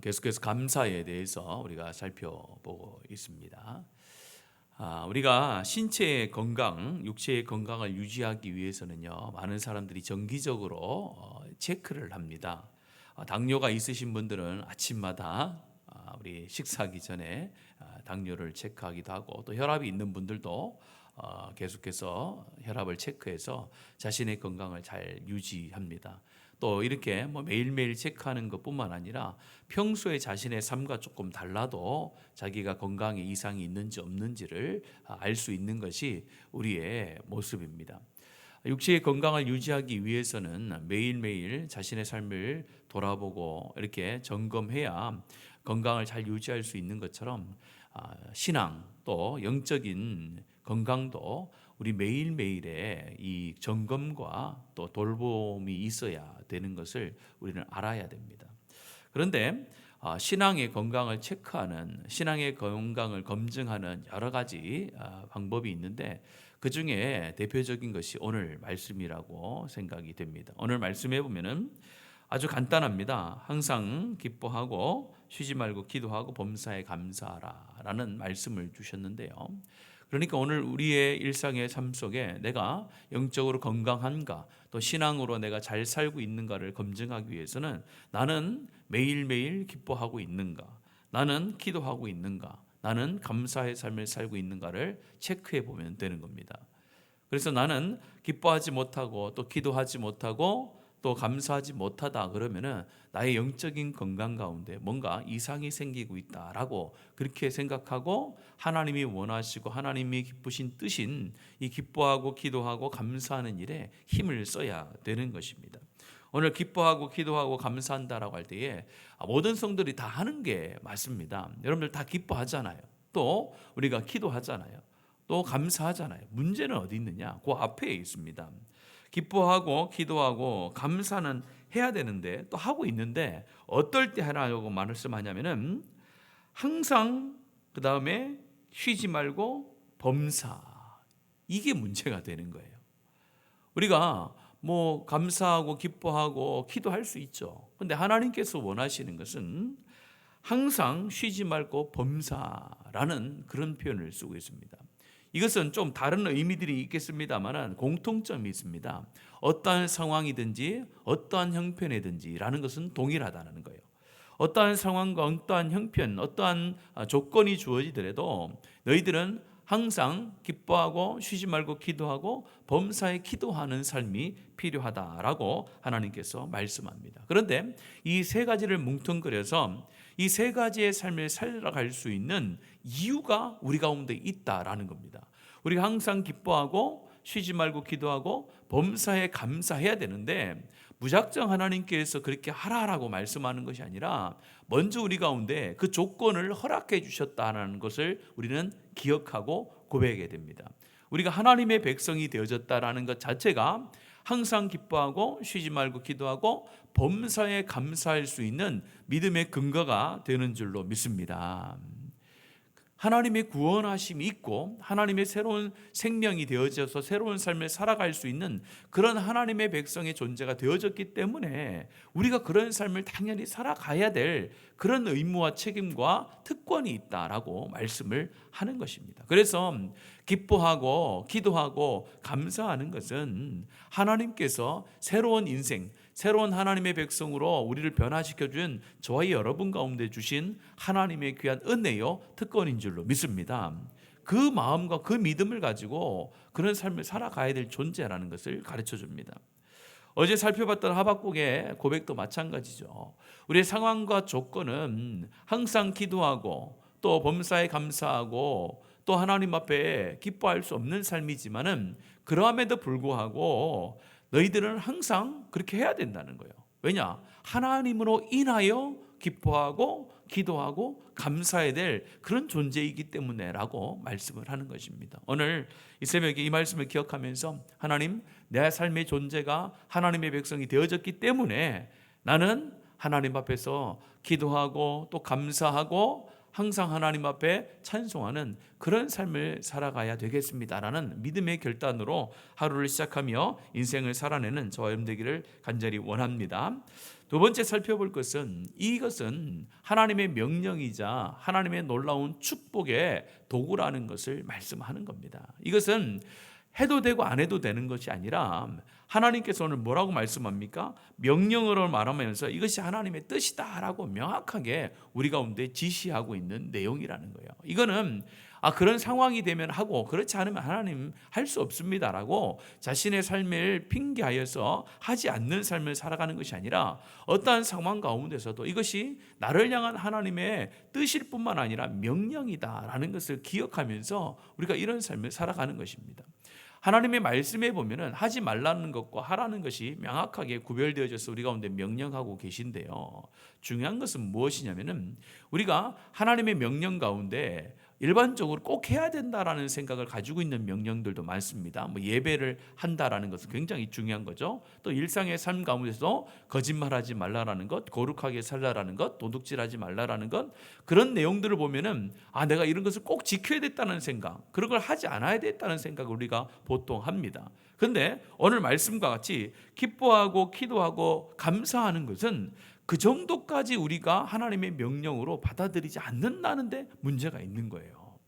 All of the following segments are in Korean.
계속해서 감사에 대해서 우리가 살펴보고 있습니다. 우리가 신체의 건강, 육체의 건강을 유지하기 위해서는요, 많은 사람들이 정기적으로 체크를 합니다. 당뇨가 있으신 분들은 아침마다 우리 식사하기 전에 당뇨를 체크하기도 하고, 또 혈압이 있는 분들도 계속해서 혈압을 체크해서 자신의 건강을 잘 유지합니다. 또 이렇게 매일매일 체크하는 것뿐만 아니라 평소에 자신의 삶과 조금 달라도 자기가 건강에 이상이 있는지 없는지를 알 수 있는 것이 우리의 모습입니다. 육체의 건강을 유지하기 위해서는 매일매일 자신의 삶을 돌아보고 이렇게 점검해야 건강을 잘 유지할 수 있는 것처럼 신앙 또 영적인 건강도 우리 매일매일의 이 점검과 또 돌봄이 있어야 되는 것을 우리는 알아야 됩니다. 그런데 신앙의 건강을 체크하는, 신앙의 건강을 검증하는 여러 가지 방법이 있는데 그 중에 대표적인 것이 오늘 말씀이라고 생각이 됩니다. 오늘 말씀해 보면은 아주 간단합니다. 항상 기뻐하고 쉬지 말고 기도하고 범사에 감사하라라는 말씀을 주셨는데요. 그러니까 오늘 우리의 일상의 삶 속에 내가 영적으로 건강한가, 또 신앙으로 내가 잘 살고 있는가를 검증하기 위해서는 나는 매일매일 기뻐하고 있는가, 나는 기도하고 있는가, 나는 감사의 삶을 살고 있는가를 체크해 보면 되는 겁니다. 그래서 나는 기뻐하지 못하고 또 기도하지 못하고 또 감사하지 못하다 그러면은 나의 영적인 건강 가운데 뭔가 이상이 생기고 있다라고 그렇게 생각하고 하나님이 원하시고 하나님이 기쁘신 뜻인 이 기뻐하고 기도하고 감사하는 일에 힘을 써야 되는 것입니다. 오늘 기뻐하고 기도하고 감사한다라고 할 때에 모든 성들이 다 하는 게 맞습니다. 여러분들 다 기뻐하잖아요. 또 우리가 기도하잖아요. 또 감사하잖아요. 문제는 어디 있느냐? 그 앞에 있습니다. 기뻐하고 기도하고 감사는 해야 되는데 또 하고 있는데 어떨 때 하라고 말씀하냐면은 항상 그 다음에 쉬지 말고 범사, 이게 문제가 되는 거예요. 우리가 감사하고 기뻐하고 기도할 수 있죠. 근데 하나님께서 원하시는 것은 항상 쉬지 말고 범사라는 그런 표현을 쓰고 있습니다. 이것은 좀 다른 의미들이 있겠습니다만 공통점이 있습니다. 어떠한 상황이든지 어떠한 형편이든지라는 것은 동일하다는 거예요. 어떠한 상황과 어떠한 형편, 어떠한 조건이 주어지더라도 너희들은 항상 기뻐하고 쉬지 말고 기도하고 범사에 기도하는 삶이 필요하다라고 하나님께서 말씀합니다. 그런데 이 세 가지를 뭉뚱그려서 이 세 가지의 삶을 살아갈 수 있는 이유가 우리 가운데 있다라는 겁니다. 우리가 항상 기뻐하고 쉬지 말고 기도하고 범사에 감사해야 되는데 무작정 하나님께서 그렇게 하라라고 말씀하는 것이 아니라 먼저 우리 가운데 그 조건을 허락해 주셨다는 것을 우리는 기억하고 고백해야 됩니다. 우리가 하나님의 백성이 되어졌다라는 것 자체가 항상 기뻐하고 쉬지 말고 기도하고 범사에 감사할 수 있는 믿음의 근거가 되는 줄로 믿습니다. 하나님의 구원하심이 있고 하나님의 새로운 생명이 되어져서 새로운 삶을 살아갈 수 있는 그런 하나님의 백성의 존재가 되어졌기 때문에 우리가 그런 삶을 당연히 살아가야 될 그런 의무와 책임과 특권이 있다라고 말씀을 하는 것입니다. 그래서 기뻐하고 기도하고 감사하는 것은 하나님께서 새로운 인생, 새로운 하나님의 백성으로 우리를 변화시켜준 저와 여러분 가운데 주신 하나님의 귀한 은혜요 특권인 줄로 믿습니다. 그 마음과 그 믿음을 가지고 그런 삶을 살아가야 될 존재라는 것을 가르쳐 줍니다. 어제 살펴봤던 하박국의 고백도 마찬가지죠. 우리의 상황과 조건은 항상 기도하고 또 범사에 감사하고 또 하나님 앞에 기뻐할 수 없는 삶이지만은 그러함에도 불구하고 너희들은 항상 그렇게 해야 된다는 거예요. 왜냐? 하나님으로 인하여 기뻐하고 기도하고 감사해야 될 그런 존재이기 때문에 라고 말씀을 하는 것입니다. 오늘 이 새벽에 이 말씀을 기억하면서 하나님, 내 삶의 존재가 하나님의 백성이 되어졌기 때문에 나는 하나님 앞에서 기도하고 또 감사하고 항상 하나님 앞에 찬송하는 그런 삶을 살아가야 되겠습니다라는 믿음의 결단으로 하루를 시작하며 인생을 살아내는 저와 여러분 되기를 간절히 원합니다. 두 번째 살펴볼 것은 이것은 하나님의 명령이자 하나님의 놀라운 축복의 도구라는 것을 말씀하는 겁니다. 이것은 해도 되고 안 해도 되는 것이 아니라 하나님께서 오늘 뭐라고 말씀합니까? 명령으로 말하면서 이것이 하나님의 뜻이다라고 명확하게 우리 가운데 지시하고 있는 내용이라는 거예요. 이거는 그런 상황이 되면 하고 그렇지 않으면 하나님 할 수 없습니다라고 자신의 삶을 핑계하여서 하지 않는 삶을 살아가는 것이 아니라 어떠한 상황 가운데서도 이것이 나를 향한 하나님의 뜻일 뿐만 아니라 명령이다라는 것을 기억하면서 우리가 이런 삶을 살아가는 것입니다. 하나님의 말씀에 보면은 하지 말라는 것과 하라는 것이 명확하게 구별되어져서 우리 가운데 명령하고 계신데요. 중요한 것은 무엇이냐면은 우리가 하나님의 명령 가운데 일반적으로 꼭 해야 된다라는 생각을 가지고 있는 명령들도 많습니다. 예배를 한다라는 것은 굉장히 중요한 거죠. 또 일상의 삶 가운데서 거짓말하지 말라라는 것, 거룩하게 살라라는 것, 도둑질하지 말라라는 것, 그런 내용들을 보면은 내가 이런 것을 꼭 지켜야 됐다는 생각, 그런 걸 하지 않아야 됐다는 생각을 우리가 보통 합니다. 그런데 오늘 말씀과 같이 기뻐하고 기도하고 감사하는 것은 그 정도까지 우리가 하나님의 명령으로 받아들이지 않는다는데 문제가 있는 거예요.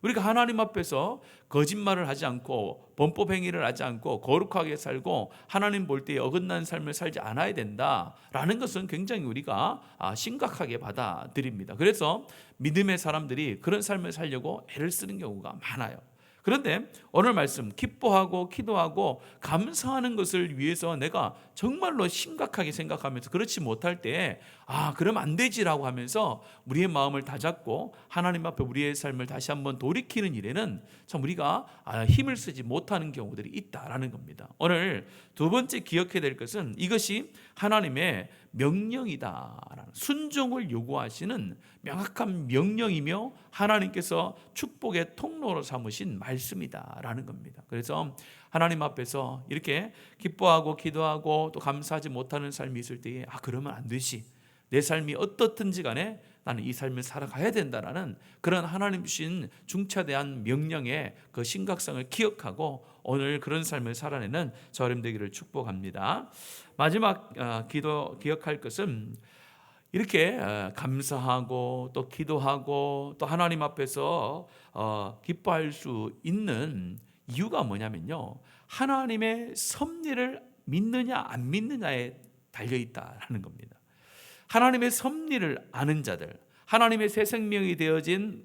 우리가 하나님 앞에서 거짓말을 하지 않고 범법 행위를 하지 않고 거룩하게 살고 하나님 볼 때 어긋난 삶을 살지 않아야 된다라는 것은 굉장히 우리가 심각하게 받아들입니다. 그래서 믿음의 사람들이 그런 삶을 살려고 애를 쓰는 경우가 많아요. 그런데 오늘 말씀 기뻐하고 기도하고 감사하는 것을 위해서 내가 정말로 심각하게 생각하면서 그렇지 못할 때 그러면 안 되지라고 하면서 우리의 마음을 다잡고 하나님 앞에 우리의 삶을 다시 한번 돌이키는 일에는 참 우리가 힘을 쓰지 못하는 경우들이 있다라는 겁니다. 오늘 두 번째 기억해야 될 것은 이것이 하나님의 명령이다라는 순종을 요구하시는 명확한 명령이며 하나님께서 축복의 통로로 삼으신 말씀이다라는 겁니다. 그래서 하나님 앞에서 이렇게 기뻐하고 기도하고 또 감사하지 못하는 삶이 있을 때에 그러면 안 되지, 내 삶이 어떻든지 간에 나는 이 삶을 살아가야 된다라는 그런 하나님 주신 중차대한 명령의 그 심각성을 기억하고 오늘 그런 삶을 살아내는 저 여러분 되기를 축복합니다. 마지막 기억할 것은 이렇게 감사하고 또 기도하고 또 하나님 앞에서 기뻐할 수 있는 이유가 뭐냐면요, 하나님의 섭리를 믿느냐 안 믿느냐에 달려있다라는 겁니다. 하나님의 섭리를 아는 자들, 하나님의 새 생명이 되어진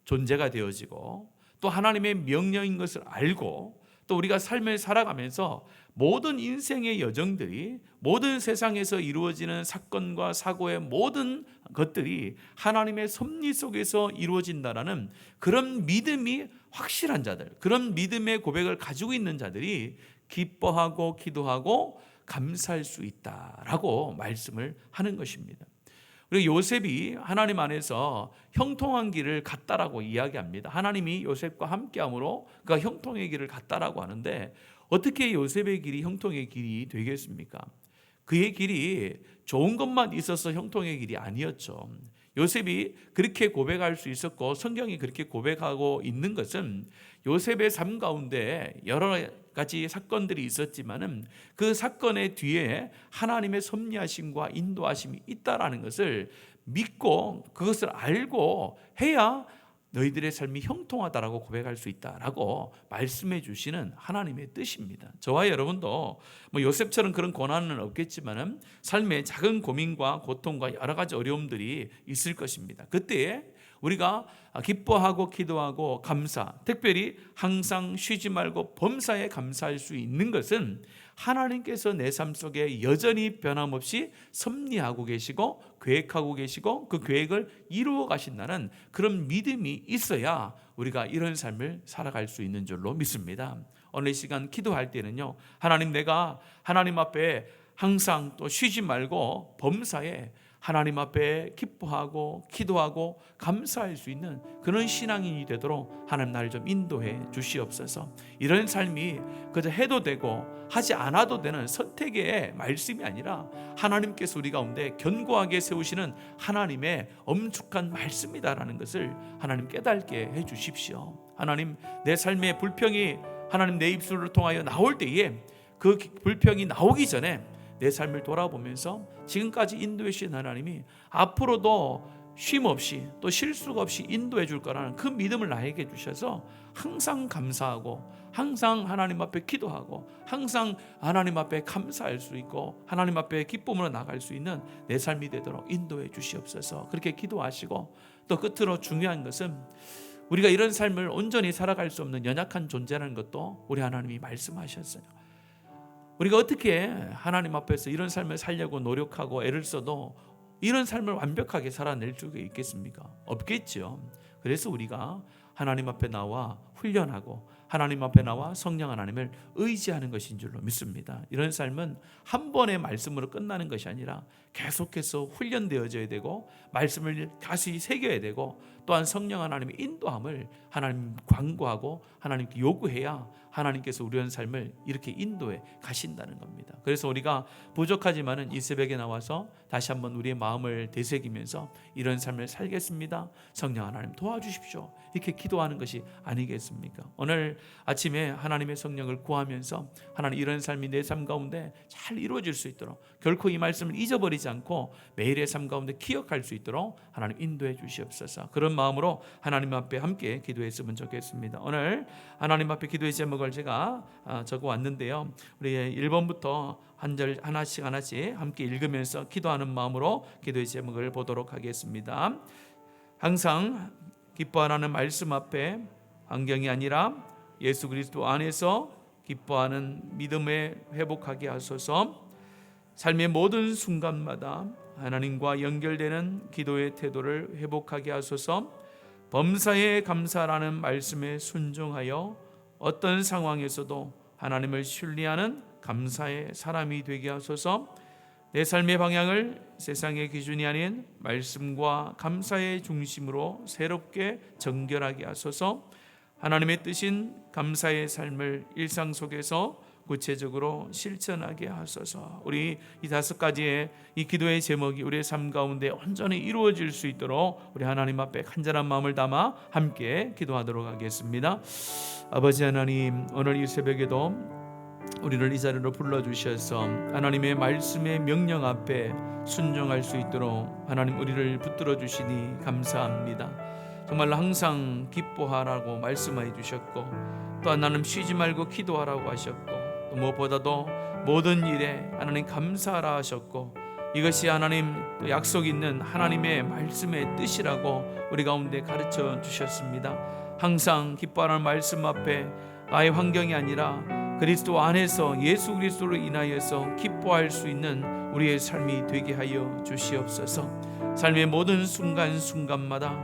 존재가 되어지고 또 하나님의 명령인 것을 알고 또 우리가 삶을 살아가면서 모든 인생의 여정들이, 모든 세상에서 이루어지는 사건과 사고의 모든 것들이 하나님의 섭리 속에서 이루어진다라는 그런 믿음이 확실한 자들, 그런 믿음의 고백을 가지고 있는 자들이 기뻐하고 기도하고 감사할 수 있다라고 말씀을 하는 것입니다. 그리고 요셉이 하나님 안에서 형통한 길을 갔다라고 이야기합니다. 하나님이 요셉과 함께함으로 그가 형통의 길을 갔다라고 하는데 어떻게 요셉의 길이 형통의 길이 되겠습니까? 그의 길이 좋은 것만 있어서 형통의 길이 아니었죠. 요셉이 그렇게 고백할 수 있었고 성경이 그렇게 고백하고 있는 것은 요셉의 삶 가운데 여러 가지 사건들이 있었지만은 그 사건의 뒤에 하나님의 섭리하심과 인도하심이 있다라는 것을 믿고 그것을 알고 해야 너희들의 삶이 형통하다라고 고백할 수 있다라고 말씀해 주시는 하나님의 뜻입니다. 저와 여러분도 요셉처럼 그런 고난은 없겠지만은 삶에 작은 고민과 고통과 여러 가지 어려움들이 있을 것입니다. 그때 우리가 기뻐하고 기도하고 감사, 특별히 항상 쉬지 말고 범사에 감사할 수 있는 것은 하나님께서 내 삶 속에 여전히 변함없이 섭리하고 계시고 계획하고 계시고 그 계획을 이루어 가신다는 그런 믿음이 있어야 우리가 이런 삶을 살아갈 수 있는 줄로 믿습니다. 오늘 이 시간 기도할 때는요, 하나님, 내가 하나님 앞에 항상 또 쉬지 말고 범사에 하나님 앞에 기뻐하고 기도하고 감사할 수 있는 그런 신앙인이 되도록 하나님 나를 좀 인도해 주시옵소서. 이런 삶이 그저 해도 되고 하지 않아도 되는 선택의 말씀이 아니라 하나님께서 우리 가운데 견고하게 세우시는 하나님의 엄숙한 말씀이다라는 것을 하나님 깨닫게 해 주십시오. 하나님, 내 삶의 불평이 하나님 내 입술을 통하여 나올 때에 그 불평이 나오기 전에 내 삶을 돌아보면서 지금까지 인도해 주신 하나님이 앞으로도 쉼 없이 또 실수가 없이 인도해 줄 거라는 그 믿음을 나에게 주셔서 항상 감사하고 항상 하나님 앞에 기도하고 항상 하나님 앞에 감사할 수 있고 하나님 앞에 기쁨으로 나갈 수 있는 내 삶이 되도록 인도해 주시옵소서. 그렇게 기도하시고 또 끝으로 중요한 것은 우리가 이런 삶을 온전히 살아갈 수 없는 연약한 존재라는 것도 우리 하나님이 말씀하셨어요. 우리가 어떻게 하나님 앞에서 이런 삶을 살려고 노력하고 애를 써도 이런 삶을 완벽하게 살아낼 수가 있겠습니까? 없겠죠. 그래서 우리가 하나님 앞에 나와 훈련하고 하나님 앞에 나와 성령 하나님을 의지하는 것인 줄로 믿습니다. 이런 삶은 한 번의 말씀으로 끝나는 것이 아니라 계속해서 훈련되어져야 되고 말씀을 다시 새겨야 되고 또한 성령 하나님의 인도함을 하나님 광고하고 하나님께 요구해야 하나님께서 우리의 삶을 이렇게 인도해 가신다는 겁니다. 그래서 우리가 부족하지만은 이 새벽에 나와서 다시 한번 우리의 마음을 되새기면서 이런 삶을 살겠습니다. 성령 하나님 도와주십시오. 이렇게 기도하는 것이 아니겠습니까? 오늘 아침에 하나님의 성령을 구하면서 하나님 이런 삶이 내 삶 가운데 잘 이루어질 수 있도록 결코 이 말씀을 잊어버리지 않고 매일의 삶 가운데 기억할 수 있도록 하나님 인도해 주시옵소서. 그런 마음으로 하나님 앞에 함께 기도했으면 좋겠습니다. 오늘 하나님 앞에 기도의 제목을 제가 적어 왔는데요. 우리 1번부터 한 절 하나씩 함께 읽으면서 기도하는 마음으로 기도의 제목을 보도록 하겠습니다. 항상 기뻐하라는 말씀 앞에 환경이 아니라 예수 그리스도 안에서 기뻐하는 믿음에 회복하게 하소서. 삶의 모든 순간마다 하나님과 연결되는 기도의 태도를 회복하게 하소서. 범사에 감사라는 말씀에 순종하여 어떤 상황에서도 하나님을 신뢰하는 감사의 사람이 되게 하소서. 내 삶의 방향을 세상의 기준이 아닌 말씀과 감사의 중심으로 새롭게 정결하게 하소서. 하나님의 뜻인 감사의 삶을 일상 속에서 구체적으로 실천하게 하소서. 우리 이 5가지의 이 기도의 제목이 우리의 삶 가운데 온전히 이루어질 수 있도록 우리 하나님 앞에 간절한 마음을 담아 함께 기도하도록 하겠습니다. 아버지 하나님, 오늘 이 새벽에도 우리를 이 자리로 불러주셔서 하나님의 말씀의 명령 앞에 순종할 수 있도록 하나님 우리를 붙들어 주시니 감사합니다. 정말 항상 기뻐하라고 말씀해 주셨고 또한 나는 쉬지 말고 기도하라고 하셨고 또 무엇보다도 모든 일에 하나님 감사하라 하셨고 이것이 하나님 또 약속 있는 하나님의 말씀의 뜻이라고 우리 가운데 가르쳐 주셨습니다. 항상 기뻐하라는 말씀 앞에 나의 환경이 아니라 그리스도 안에서 예수 그리스도로 인하여서 기뻐할 수 있는 우리의 삶이 되게 하여 주시옵소서. 삶의 모든 순간순간마다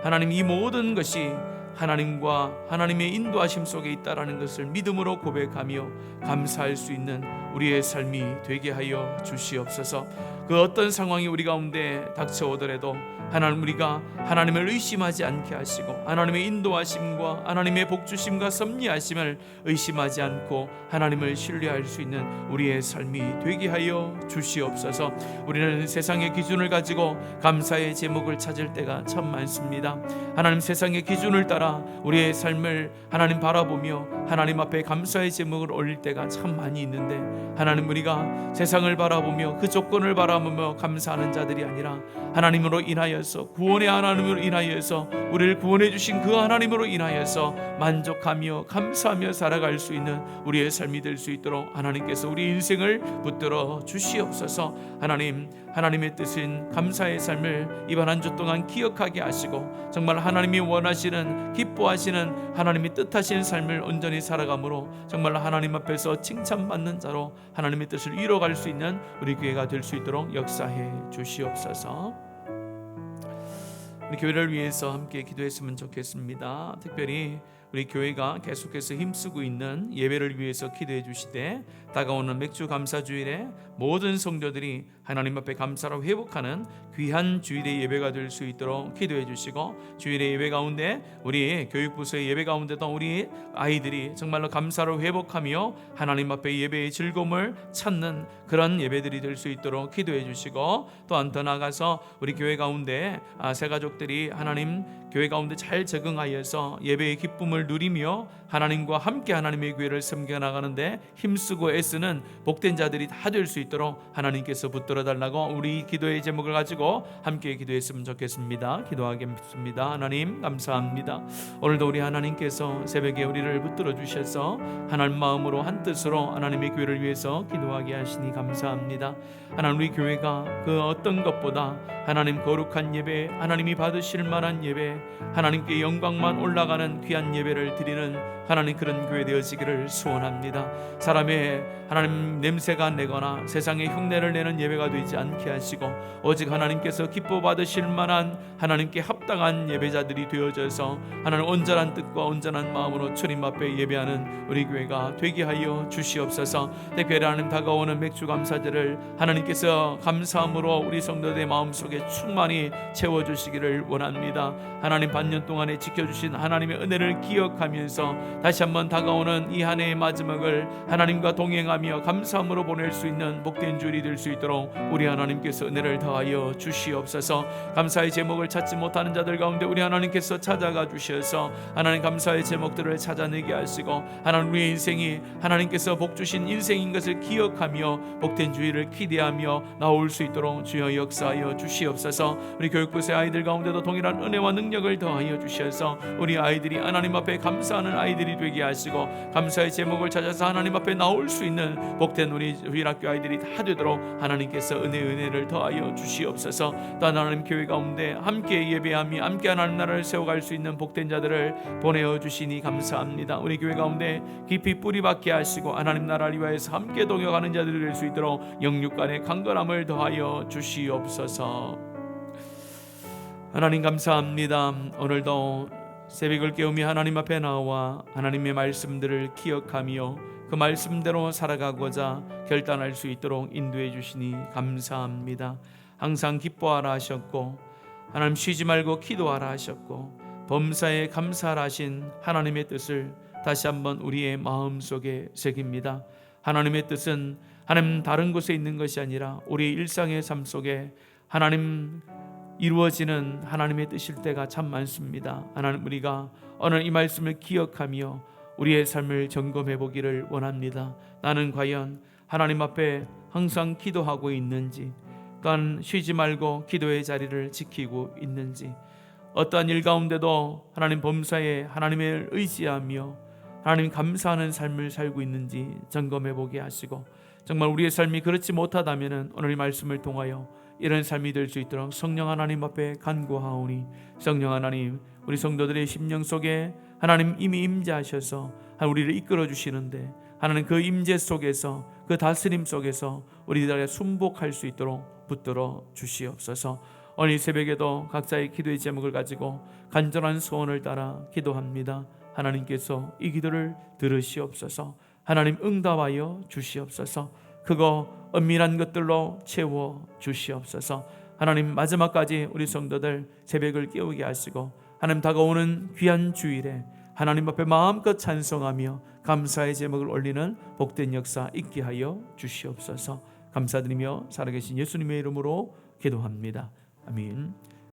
하나님 이 모든 것이 하나님과 하나님의 인도하심 속에 있다라는 것을 믿음으로 고백하며 감사할 수 있는 우리의 삶이 되게 하여 주시옵소서. 그 어떤 상황이 우리 가운데 닥쳐오더라도 하나님 우리가 하나님을 의심하지 않게 하시고 하나님의 인도하심과 하나님의 복주심과 섭리하심을 의심하지 않고 하나님을 신뢰할 수 있는 우리의 삶이 되게 하여 주시옵소서. 우리는 세상의 기준을 가지고 감사의 제목을 찾을 때가 참 많습니다. 하나님 세상의 기준을 따라 우리의 삶을 하나님 바라보며 하나님 앞에 감사의 제목을 올릴 때가 참 많이 있는데 하나님 우리가 세상을 바라보며 그 조건을 바라보며 감사하는 자들이 아니라 하나님으로 인하여서 구원의 하나님으로 인하여서 우리를 구원해 주신 그 하나님으로 인하여서 만족하며 감사하며 살아갈 수 있는 우리의 삶이 될 수 있도록 하나님께서 우리 인생을 붙들어 주시옵소서. 하나님의 뜻인 감사의 삶을 이번 한 주 동안 기억하게 하시고 정말 하나님이 원하시는 기뻐하시는 하나님이 뜻하시는 삶을 온전히 살아감으로 정말 하나님 앞에서 칭찬받는 자로 하나님의 뜻을 이뤄갈 수 있는 우리 교회가 될 수 있도록 역사해 주시옵소서. 우리 교회를 위해서 함께 기도했으면 좋겠습니다. 특별히 우리 교회가 계속해서 힘쓰고 있는 예배를 위해서 기도해 주시되, 다가오는 맥주 감사 주일에 모든 성도들이 하나님 앞에 감사로 회복하는 귀한 주일의 예배가 될 수 있도록 기도해 주시고, 주일의 예배 가운데 우리 교육부서의 예배 가운데도 우리 아이들이 정말로 감사로 회복하며 하나님 앞에 예배의 즐거움을 찾는 그런 예배들이 될 수 있도록 기도해 주시고, 또한 더 나아가서 우리 교회 가운데 새 가족들이 하나님 교회 가운데 잘 적응하여서 예배의 기쁨을 누리며 하나님과 함께 하나님의 교회를 섬겨 나가는데 힘쓰고 애쓰는 복된 자들이 다 될 수 있도록 하나님께서 붙들어 달라고 우리 기도의 제목을 가지고 함께 기도했으면 좋겠습니다. 기도하겠습니다. 하나님 감사합니다. 오늘도 우리 하나님께서 새벽에 우리를 붙들어 주셔서 하나님 마음으로 한 뜻으로 하나님의 교회를 위해서 기도하게 하시니 감사합니다. 하나님, 우리 교회가 그 어떤 것보다 하나님 거룩한 예배, 하나님이 받으실 만한 예배, 하나님께 영광만 올라가는 귀한 예배를 드리는 하나님 그런 교회 되어지기를 소원합니다. 사람의 하나님 냄새가 내거나 세상의 흉내를 내는 예배가 되지 않게 하시고, 오직 하나님께서 기뻐 받으실 만한 하나님께 합당한 예배자들이 되어져서 하나님 온전한 뜻과 온전한 마음으로 주님 앞에 예배하는 우리 교회가 되게 하여 주시옵소서. 특별히 하나님 다가오는 맥주 감사제를 하나님께서 감사함으로 우리 성도들의 마음속에 충만히 채워주시기를 원합니다. 하나님 반년 동안에 지켜주신 하나님의 은혜를 기억하면서 다시 한번 다가오는 이 한 해의 마지막을 하나님과 동행하며 감사함으로 보낼 수 있는 복된 주일이 될 수 있도록 우리 하나님께서 은혜를 더하여 주시옵소서. 감사의 제목을 찾지 못하는 자들 가운데 우리 하나님께서 찾아가 주셔서 하나님 감사의 제목들을 찾아내게 하시고, 하나님 우리의 인생이 하나님께서 복 주신 인생인 것을 기억하며 복된 주일을 기대하며 나올 수 있도록 주여 역사하여 주시옵소서. 우리 교육부의 아이들 가운데도 동일한 은혜와 능력을 더하여 주셔서 우리 아이들이 하나님 앞에 감사하는 아이들이 되게 하시고, 감사의 제목을 찾아서 하나님 앞에 나올 수 있는 복된 우리 주일학교 아이들이 다 되도록 하나님께서 은혜를 더하여 주시옵소서. 또 하나님 교회 가운데 함께 예배하며 함께 하나님 나라를 세워갈 수 있는 복된 자들을 보내어 주시니 감사합니다. 우리 교회 가운데 깊이 뿌리 박게 하시고 하나님 나라를 위하여서 함께 동역하는 자들이 될 수 있도록 영육 간의 강건함을 더하여 주시옵소서. 하나님 감사합니다. 오늘도 새벽을 깨우며 하나님 앞에 나와 하나님의 말씀들을 기억하며 그 말씀대로 살아가고자 결단할 수 있도록 인도해 주시니 감사합니다. 항상 기뻐하라 하셨고, 하나님 쉬지 말고 기도하라 하셨고, 범사에 감사하라 하신 하나님의 뜻을 다시 한번 우리의 마음속에 새깁니다. 하나님의 뜻은 하나님 다른 곳에 있는 것이 아니라 우리 일상의 삶 속에 하나님 이루어지는 하나님의 뜻일 때가 참 많습니다. 하나님, 우리가 오늘 이 말씀을 기억하며 우리의 삶을 점검해 보기를 원합니다. 나는 과연 하나님 앞에 항상 기도하고 있는지, 또한 쉬지 말고 기도의 자리를 지키고 있는지, 어떠한 일 가운데도 하나님 범사에 하나님을 의지하며 하나님 감사하는 삶을 살고 있는지 점검해 보게 하시고, 정말 우리의 삶이 그렇지 못하다면 오늘 이 말씀을 통하여 이런 삶이 될 수 있도록 성령 하나님 앞에 간구하오니, 성령 하나님, 우리 성도들의 심령 속에 하나님 이미 임재하셔서 우리를 이끌어 주시는데, 하나님 그 임재 속에서, 그 다스림 속에서 우리들의 순복할 수 있도록 붙들어 주시옵소서. 오늘 이 새벽에도 각자의 기도의 제목을 가지고 간절한 소원을 따라 기도합니다. 하나님께서 이 기도를 들으시옵소서. 하나님 응답하여 주시옵소서. 그거 은밀한 것들로 채워 주시옵소서. 하나님 마지막까지 우리 성도들 새벽을 깨우게 하시고, 하나님 다가오는 귀한 주일에 하나님 앞에 마음껏 찬송하며 감사의 제목을 올리는 복된 역사 있게 하여 주시옵소서. 감사드리며 살아계신 예수님의 이름으로 기도합니다. 아멘.